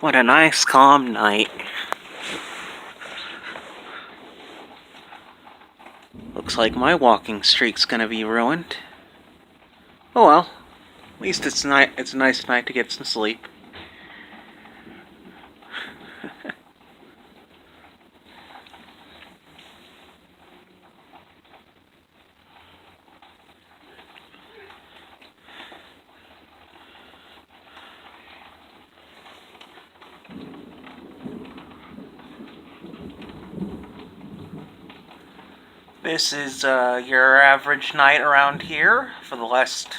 What a nice calm night. Looks like my walking streak's gonna be ruined. Oh well, at least it's a nice night to get some sleep. This is your average night around here for the last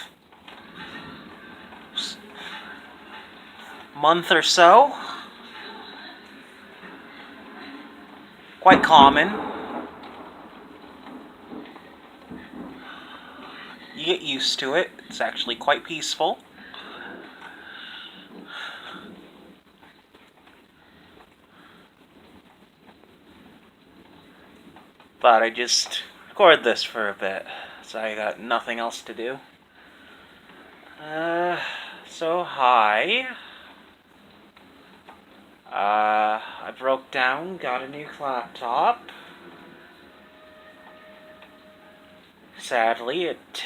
month or so. Quite common. You get used to it. It's actually quite peaceful. Thought I'd just record this for a bit, so I got nothing else to do. So hi. I broke down, got a new laptop. Sadly, it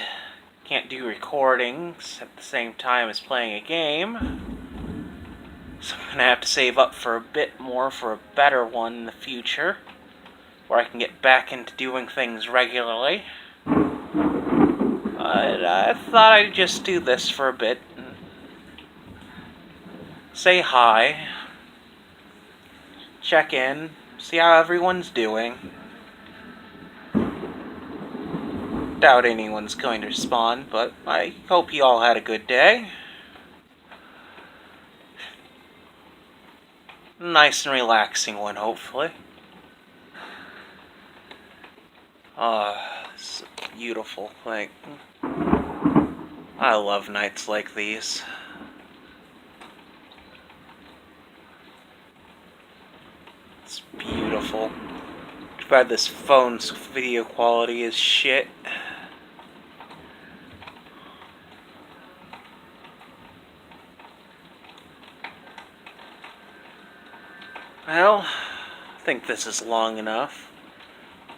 can't do recordings at the same time as playing a game. So I'm gonna have to save up for a bit more for a better one in the future, where I can get back into doing things regularly. But I thought I'd just do this for a bit and say hi, check in, see how everyone's doing. Doubt anyone's going to respond, but I hope you all had a good day. Nice and relaxing one, hopefully. It's a beautiful thing. I love nights like these. It's beautiful. Too bad this phone's video quality is shit. Well, I think this is long enough.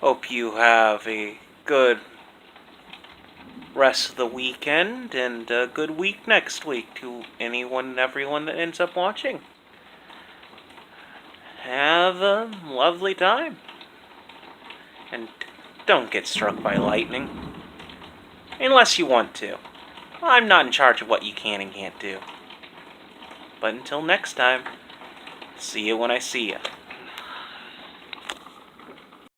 Hope you have a good rest of the weekend and a good week next week to anyone and everyone that ends up watching. Have a lovely time. And don't get struck by lightning. Unless you want to. I'm not in charge of what you can and can't do. But until next time, see you when I see you.